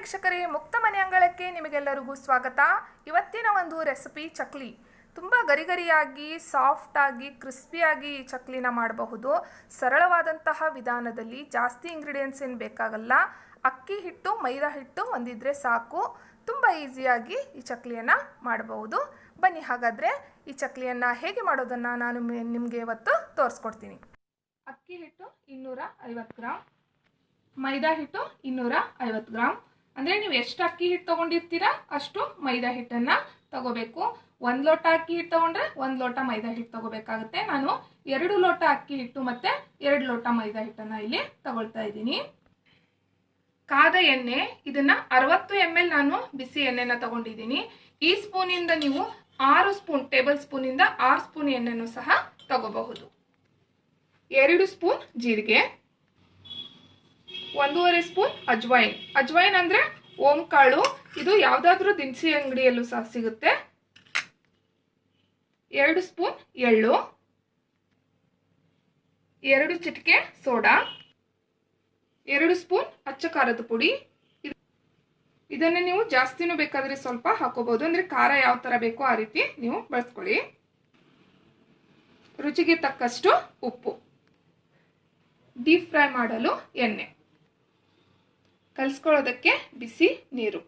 ವೀಕ್ಷಕರೇ, ಮುಕ್ತ ಮನೆ ಅಂಗಳಕ್ಕೆ ನಿಮಗೆಲ್ಲರಿಗೂ ಸ್ವಾಗತ. ಇವತ್ತಿನ ಒಂದು ರೆಸಿಪಿ ಚಕ್ಲಿ. ತುಂಬ ಗರಿಗರಿಯಾಗಿ ಸಾಫ್ಟಾಗಿ ಕ್ರಿಸ್ಪಿಯಾಗಿ ಈ ಚಕ್ಲಿನ ಮಾಡಬಹುದು. ಸರಳವಾದಂತಹ ವಿಧಾನದಲ್ಲಿ ಜಾಸ್ತಿ ಇಂಗ್ರೀಡಿಯೆಂಟ್ಸ್ ಏನು ಬೇಕಾಗಲ್ಲ. ಅಕ್ಕಿ ಹಿಟ್ಟು, ಮೈದಾ ಹಿಟ್ಟು ಒಂದಿದ್ರೆ ಸಾಕು. ತುಂಬ ಈಸಿಯಾಗಿ ಈ ಚಕ್ಲಿಯನ್ನು ಮಾಡಬಹುದು. ಬನ್ನಿ ಹಾಗಾದರೆ ಈ ಚಕ್ಲಿಯನ್ನು ಹೇಗೆ ಮಾಡೋದನ್ನು ನಾನು ನಿಮಗೆ ಇವತ್ತು ತೋರಿಸ್ಕೊಡ್ತೀನಿ. ಅಕ್ಕಿ ಹಿಟ್ಟು 250 ಗ್ರಾಮ್, ಮೈದಾ ಹಿಟ್ಟು 250 ಗ್ರಾಮ್. ಅಂದರೆ ನೀವು ಎಷ್ಟು ಅಕ್ಕಿ ಹಿಟ್ಟು ತೊಗೊಂಡಿರ್ತೀರಾ ಅಷ್ಟು ಮೈದಾ ಹಿಟ್ಟನ್ನು ತಗೋಬೇಕು. 1 ಲೋಟ ಅಕ್ಕಿ ಹಿಟ್ಟು ತೊಗೊಂಡ್ರೆ 1 ಲೋಟ ಮೈದಾ ಹಿಟ್ಟು ತಗೋಬೇಕಾಗುತ್ತೆ. ನಾನು 2 ಲೋಟ ಅಕ್ಕಿ ಹಿಟ್ಟು ಮತ್ತು 2 ಲೋಟ ಮೈದಾ ಹಿಟ್ಟನ್ನು ಇಲ್ಲಿ ತಗೊಳ್ತಾ ಇದ್ದೀನಿ. ಕಾದ ಎಣ್ಣೆ, ಇದನ್ನು 60 ml ನಾನು ಬಿಸಿ ಎಣ್ಣೆನ ತಗೊಂಡಿದ್ದೀನಿ. ಈ ಸ್ಪೂನಿಂದ ನೀವು 6 ಸ್ಪೂನ್ ಟೇಬಲ್ ಸ್ಪೂನಿಂದ 6 ಸ್ಪೂನ್ ಎಣ್ಣೆನೂ ಸಹ ತಗೋಬಹುದು. 2 ಸ್ಪೂನ್ ಜೀರಿಗೆ, 1.5 ಸ್ಪೂನ್ ಅಜ್ವೈನ್. ಅಜ್ವೈನ್ ಅಂದರೆ ಓಂ ಕಾಳು. ಇದು ಯಾವುದಾದ್ರೂ ದಿನಸಿ ಅಂಗಡಿಯಲ್ಲೂ ಸಹ ಸಿಗುತ್ತೆ. 2 ಸ್ಪೂನ್ ಎಳ್ಳು, 2 ಚಿಟಿಕೆ ಸೋಡಾ, 2 ಸ್ಪೂನ್ ಅಚ್ಚ ಖಾರದ ಪುಡಿ. ಇದನ್ನು ನೀವು ಜಾಸ್ತಿನೂ ಬೇಕಾದರೆ ಸ್ವಲ್ಪ ಹಾಕೋಬಹುದು. ಅಂದರೆ ಖಾರ ಯಾವ ಥರ ಬೇಕೋ ಆ ರೀತಿ ನೀವು ಬಳಸ್ಕೊಳ್ಳಿ. ರುಚಿಗೆ ತಕ್ಕಷ್ಟು ಉಪ್ಪು, ಡೀಪ್ ಫ್ರೈ ಮಾಡಲು ಎಣ್ಣೆ, ಕಲಿಸ್ಕೊಳ್ಳೋದಕ್ಕೆ ಬಿಸಿ ನೀರು.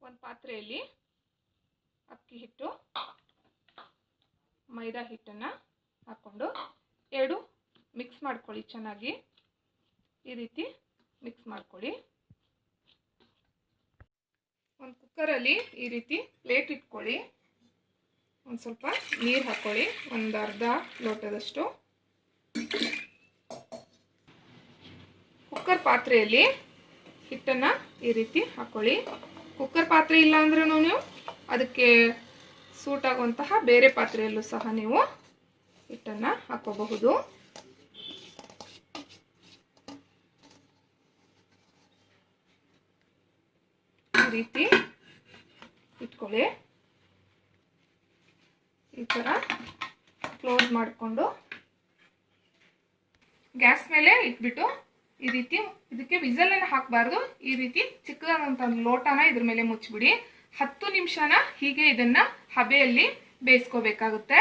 ಒಂದು ಪಾತ್ರೆಯಲ್ಲಿ ಅಕ್ಕಿ ಹಿಟ್ಟು, ಮೈದಾ ಹಿಟ್ಟನ್ನು ಹಾಕ್ಕೊಂಡು 2 ಮಿಕ್ಸ್ ಮಾಡ್ಕೊಳ್ಳಿ. ಚೆನ್ನಾಗಿ ಈ ರೀತಿ ಮಿಕ್ಸ್ ಮಾಡ್ಕೊಳ್ಳಿ. ಒಂದು ಕುಕ್ಕರಲ್ಲಿ ಈ ರೀತಿ ಪ್ಲೇಟ್ ಇಟ್ಕೊಳ್ಳಿ. ಒಂದು ಸ್ವಲ್ಪ ನೀರು ಹಾಕ್ಕೊಳ್ಳಿ, ಒಂದು ಅರ್ಧ ಲೋಟದಷ್ಟು. ಕುಕ್ಕರ್ ಪಾತ್ರೆಯಲ್ಲಿ ಹಿಟ್ಟನ್ನು ಈ ರೀತಿ ಹಾಕ್ಕೊಳ್ಳಿ. ಕುಕ್ಕರ್ ಪಾತ್ರೆ ಇಲ್ಲ ಅಂದ್ರೂ ನೀವು ಅದಕ್ಕೆ ಸೂಟ್ ಆಗುವಂತಹ ಬೇರೆ ಪಾತ್ರೆಯಲ್ಲೂ ಸಹ ನೀವು ಹಿಟ್ಟನ್ನು ಹಾಕೋಬಹುದು. ಈ ರೀತಿ ಇಟ್ಕೊಳ್ಳಿ. ಈ ಥರ ಕ್ಲೋಸ್ ಮಾಡಿಕೊಂಡು ಗ್ಯಾಸ್ ಮೇಲೆ ಇಟ್ಬಿಟ್ಟು ಈ ರೀತಿ, ಇದಕ್ಕೆ ವಿಸಲನ್ನು ಹಾಕಬಾರ್ದು. ಈ ರೀತಿ ಚಿಕ್ಕದಾದಂಥ ಲೋಟನ ಇದ್ರ ಮೇಲೆ ಮುಚ್ಚಿಬಿಡಿ. 10 ನಿಮಿಷನ ಹೀಗೆ ಇದನ್ನು ಹಬೆಯಲ್ಲಿ ಬೇಯಿಸ್ಕೋಬೇಕಾಗುತ್ತೆ.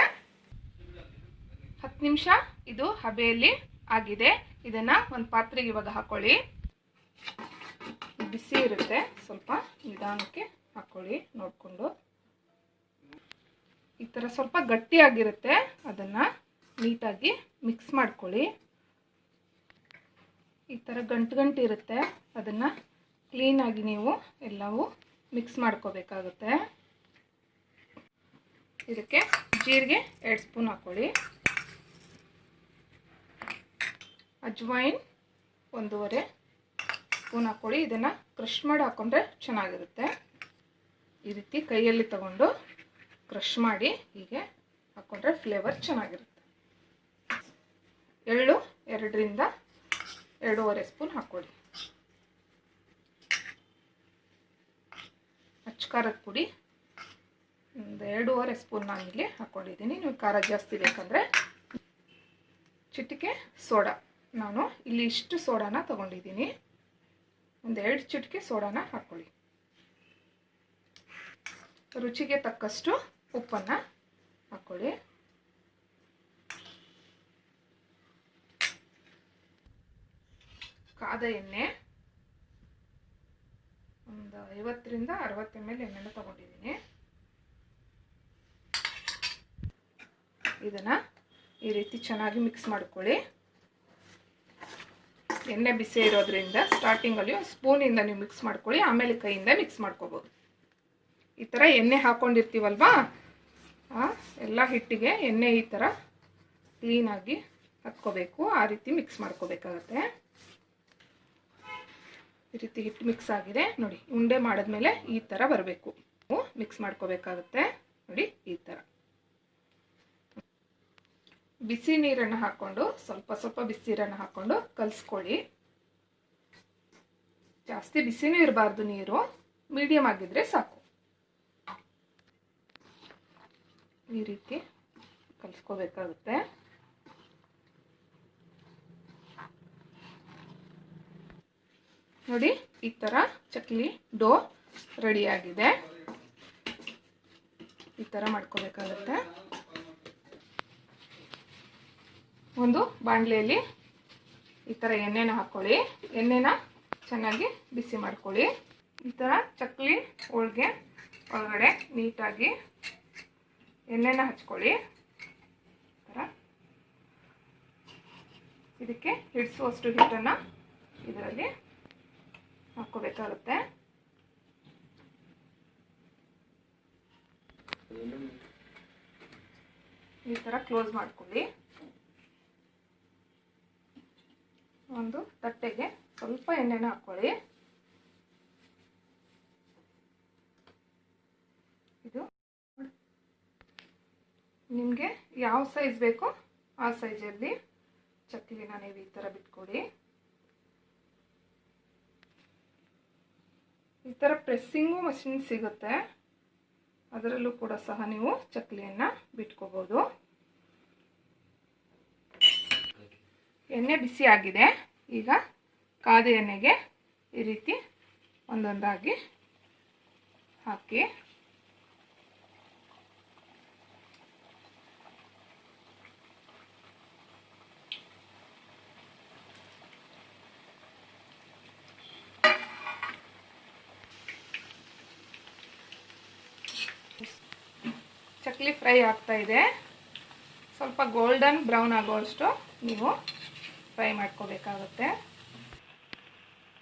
10 ನಿಮಿಷ ಇದು ಹಬೆಯಲ್ಲಿ ಆಗಿದೆ. ಇದನ್ನು ಒಂದು ಪಾತ್ರೆಗೆ ಇವಾಗ ಹಾಕ್ಕೊಳ್ಳಿ. ಬಿಸಿ ಇರುತ್ತೆ, ಸ್ವಲ್ಪ ನಿಧಾನಕ್ಕೆ ಹಾಕ್ಕೊಳ್ಳಿ ನೋಡಿಕೊಂಡು. ಈ ಥರ ಸ್ವಲ್ಪ ಗಟ್ಟಿಯಾಗಿರುತ್ತೆ, ಅದನ್ನು ನೀಟಾಗಿ ಮಿಕ್ಸ್ ಮಾಡ್ಕೊಳ್ಳಿ. ಈ ಥರ ಗಂಟು ಇರುತ್ತೆ, ಅದನ್ನು ಕ್ಲೀನಾಗಿ ನೀವು ಎಲ್ಲವೂ ಮಿಕ್ಸ್ ಮಾಡ್ಕೋಬೇಕಾಗುತ್ತೆ. ಇದಕ್ಕೆ ಜೀರಿಗೆ 2 ಸ್ಪೂನ್ ಹಾಕ್ಕೊಳ್ಳಿ, ಅಜ್ವೈನ್ 1.5 ಸ್ಪೂನ್ ಹಾಕ್ಕೊಳ್ಳಿ. ಇದನ್ನು ಕ್ರಷ್ ಮಾಡಿ ಹಾಕ್ಕೊಂಡ್ರೆ ಚೆನ್ನಾಗಿರುತ್ತೆ. ಈ ರೀತಿ ಕೈಯಲ್ಲಿ ತಗೊಂಡು ಕ್ರಷ್ ಮಾಡಿ ಹೀಗೆ ಹಾಕ್ಕೊಂಡ್ರೆ ಫ್ಲೇವರ್ ಚೆನ್ನಾಗಿರುತ್ತೆ. ಎಳ್ಳು 2 ರಿಂದ 2.5 ಸ್ಪೂನ್ ಹಾಕ್ಕೊಳ್ಳಿ. ಅಚ್ಚ ಖಾರದ ಪುಡಿ ಒಂದು 2.5 ಸ್ಪೂನ್ ನಾನಿಲ್ಲಿ ಹಾಕ್ಕೊಂಡಿದ್ದೀನಿ. ನೀವು ಖಾರ ಜಾಸ್ತಿ ಬೇಕಂದರೆ. ಚಿಟಿಕೆ ಸೋಡಾ, ನಾನು ಇಲ್ಲಿ ಇಷ್ಟು ಸೋಡಾನ ತಗೊಂಡಿದ್ದೀನಿ. ಒಂದು 2 ಚಿಟಿಕೆ ಸೋಡಾನ ಹಾಕ್ಕೊಳ್ಳಿ. ರುಚಿಗೆ ತಕ್ಕಷ್ಟು ಉಪ್ಪನ್ನು ಹಾಕ್ಕೊಳ್ಳಿ. ಕಾದ ಎಣ್ಣೆ ಒಂದು 50 ರಿಂದ 60 ml ಎಣ್ಣೆನ ತಗೊಂಡಿದ್ದೀನಿ. ಇದನ್ನು ಈ ರೀತಿ ಚೆನ್ನಾಗಿ ಮಿಕ್ಸ್ ಮಾಡ್ಕೊಳ್ಳಿ. ಎಣ್ಣೆ ಬಿಸಿ ಇರೋದ್ರಿಂದ ಸ್ಟಾರ್ಟಿಂಗಲ್ಲಿ ಒಂದು ಸ್ಪೂನಿಂದ ನೀವು ಮಿಕ್ಸ್ ಮಾಡ್ಕೊಳ್ಳಿ, ಆಮೇಲೆ ಕೈಯಿಂದ ಮಿಕ್ಸ್ ಮಾಡ್ಕೋಬೋದು. ಈ ಥರ ಎಣ್ಣೆ ಹಾಕ್ಕೊಂಡಿರ್ತೀವಲ್ವಾ, ಎಲ್ಲ ಹಿಟ್ಟಿಗೆ ಎಣ್ಣೆ ಈ ಥರ ಕ್ಲೀನಾಗಿ ಹತ್ಕೋಬೇಕು. ಆ ರೀತಿ ಮಿಕ್ಸ್ ಮಾಡ್ಕೋಬೇಕಾಗತ್ತೆ. ಈ ರೀತಿ ಹಿಟ್ಟು ಮಿಕ್ಸ್ ಆಗಿದೆ ನೋಡಿ. ಉಂಡೆ ಮಾಡಿದ್ಮೇಲೆ ಈ ಥರ ಬರಬೇಕು. ಮಿಕ್ಸ್ ಮಾಡ್ಕೋಬೇಕಾಗುತ್ತೆ ನೋಡಿ. ಈ ಥರ ಬಿಸಿ ನೀರನ್ನು ಹಾಕ್ಕೊಂಡು ಸ್ವಲ್ಪ ಬಿಸಿ ನೀರನ್ನು ಹಾಕ್ಕೊಂಡು ಕಲಿಸ್ಕೊಳ್ಳಿ. ಜಾಸ್ತಿ ಬಿಸಿನೂ ಇರಬಾರ್ದು, ನೀರು ಮೀಡಿಯಮ್ ಆಗಿದ್ರೆ ಸಾಕು. ಈ ರೀತಿ ಕಲಿಸ್ಕೋಬೇಕಾಗುತ್ತೆ. ನೋಡಿ ಈ ಥರ ಚಕ್ಲಿ ಡೋ ರೆಡಿಯಾಗಿದೆ. ಈ ಥರ ಮಾಡ್ಕೋಬೇಕಾಗುತ್ತೆ. ಒಂದು ಬಾಣಲೆಯಲ್ಲಿ ಈ ಥರ ಎಣ್ಣೆನ ಹಾಕ್ಕೊಳ್ಳಿ. ಎಣ್ಣೆನ ಚೆನ್ನಾಗಿ ಬಿಸಿ ಮಾಡ್ಕೊಳ್ಳಿ. ಈ ಥರ ಚಕ್ಲಿ ಹೋಳಿಗೆ ಒಳಗಡೆ ನೀಟಾಗಿ ಎಣ್ಣೆನ ಹಚ್ಕೊಳ್ಳಿ. ಈ ಥರ ಇದಕ್ಕೆ ಹಿಡಿಸುವಷ್ಟು ಹಿಟ್ಟನ್ನು ಇದರಲ್ಲಿ ಹಾಕ್ಕೋಬೇಕಾಗುತ್ತೆ. ಈ ಥರ ಕ್ಲೋಸ್ ಮಾಡ್ಕೊಳ್ಳಿ. ಒಂದು ತಟ್ಟೆಗೆ ಸ್ವಲ್ಪ ಎಣ್ಣೆನ ಹಾಕ್ಕೊಳ್ಳಿ. ಇದು ನಿಮಗೆ ಯಾವ ಸೈಜ್ ಬೇಕೋ ಆ ಸೈಜಲ್ಲಿ ಚಕ್ಲಿನ ನೀವು ಈ ಥರ ಬಿಟ್ಕೊಡಿ. ಈ ಥರ ಪ್ರೆಸ್ಸಿಂಗು ಮಷಿನ್ ಸಿಗುತ್ತೆ, ಅದರಲ್ಲೂ ಕೂಡ ಸಹ ನೀವು ಚಕ್ಲಿಯನ್ನು ಬಿಟ್ಕೋಬೋದು. ಎಣ್ಣೆ ಬಿಸಿ ಆಗಿದೆ. ಈಗ ಕಾದ ಎಣ್ಣೆಗೆ ಈ ರೀತಿ ಒಂದೊಂದಾಗಿ ಹಾಕಿ ಚಕ್ಲಿ ಫ್ರೈ ಆಗ್ತಾ ಇದೆ. ಸ್ವಲ್ಪ ಗೋಲ್ಡನ್ ಬ್ರೌನ್ ಆಗೋವಷ್ಟು ನೀವು ಫ್ರೈ ಮಾಡ್ಕೋಬೇಕಾಗುತ್ತೆ.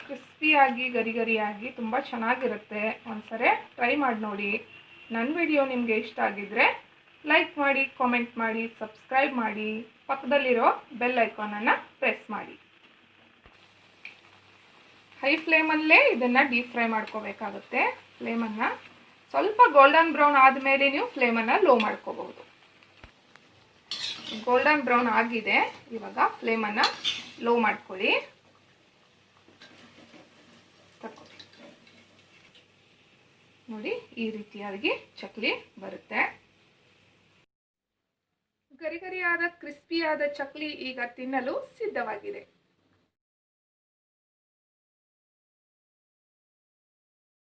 ಕ್ರಿಸ್ಪಿಯಾಗಿ ಗರಿ ಗರಿಯಾಗಿ ತುಂಬ ಚೆನ್ನಾಗಿರುತ್ತೆ. ಒಂದ್ಸರಿ ಟ್ರೈ ಮಾಡಿ ನೋಡಿ. ನನ್ನ ವಿಡಿಯೋ ನಿಮಗೆ ಇಷ್ಟ ಆಗಿದ್ರೆ ಲೈಕ್ ಮಾಡಿ, ಕಾಮೆಂಟ್ ಮಾಡಿ, ಸಬ್ಸ್ಕ್ರೈಬ್ ಮಾಡಿ, ಪಕ್ಕದಲ್ಲಿರೋ ಬೆಲ್ ಐಕಾನನ್ನು ಪ್ರೆಸ್ ಮಾಡಿ. ಹೈ ಫ್ಲೇಮಲ್ಲೇ ಇದನ್ನು ಡೀಪ್ ಫ್ರೈ ಮಾಡ್ಕೋಬೇಕಾಗುತ್ತೆ. ಫ್ಲೇಮನ್ನು ಸ್ವಲ್ಪ ಗೋಲ್ಡನ್ ಬ್ರೌನ್ ಆದಮೇಲೆ ನೀವು ಫ್ಲೇಮನ್ನು ಲೋ ಮಾಡ್ಕೋಬಹುದು. ಗೋಲ್ಡನ್ ಬ್ರೌನ್ ಆಗಿದೆ. ಇವಾಗ ಫ್ಲೇಮನ್ನು ಲೋ ಮಾಡ್ಕೊಳ್ಳಿ. ನೋಡಿ ಈ ರೀತಿಯಾಗಿ ಚಕ್ಲಿ ಬರುತ್ತೆ. ಗರಿ ಗರಿಯಾದ ಕ್ರಿಸ್ಪಿಯಾದ ಚಕ್ಲಿ ಈಗ ತಿನ್ನಲು ಸಿದ್ಧವಾಗಿದೆ.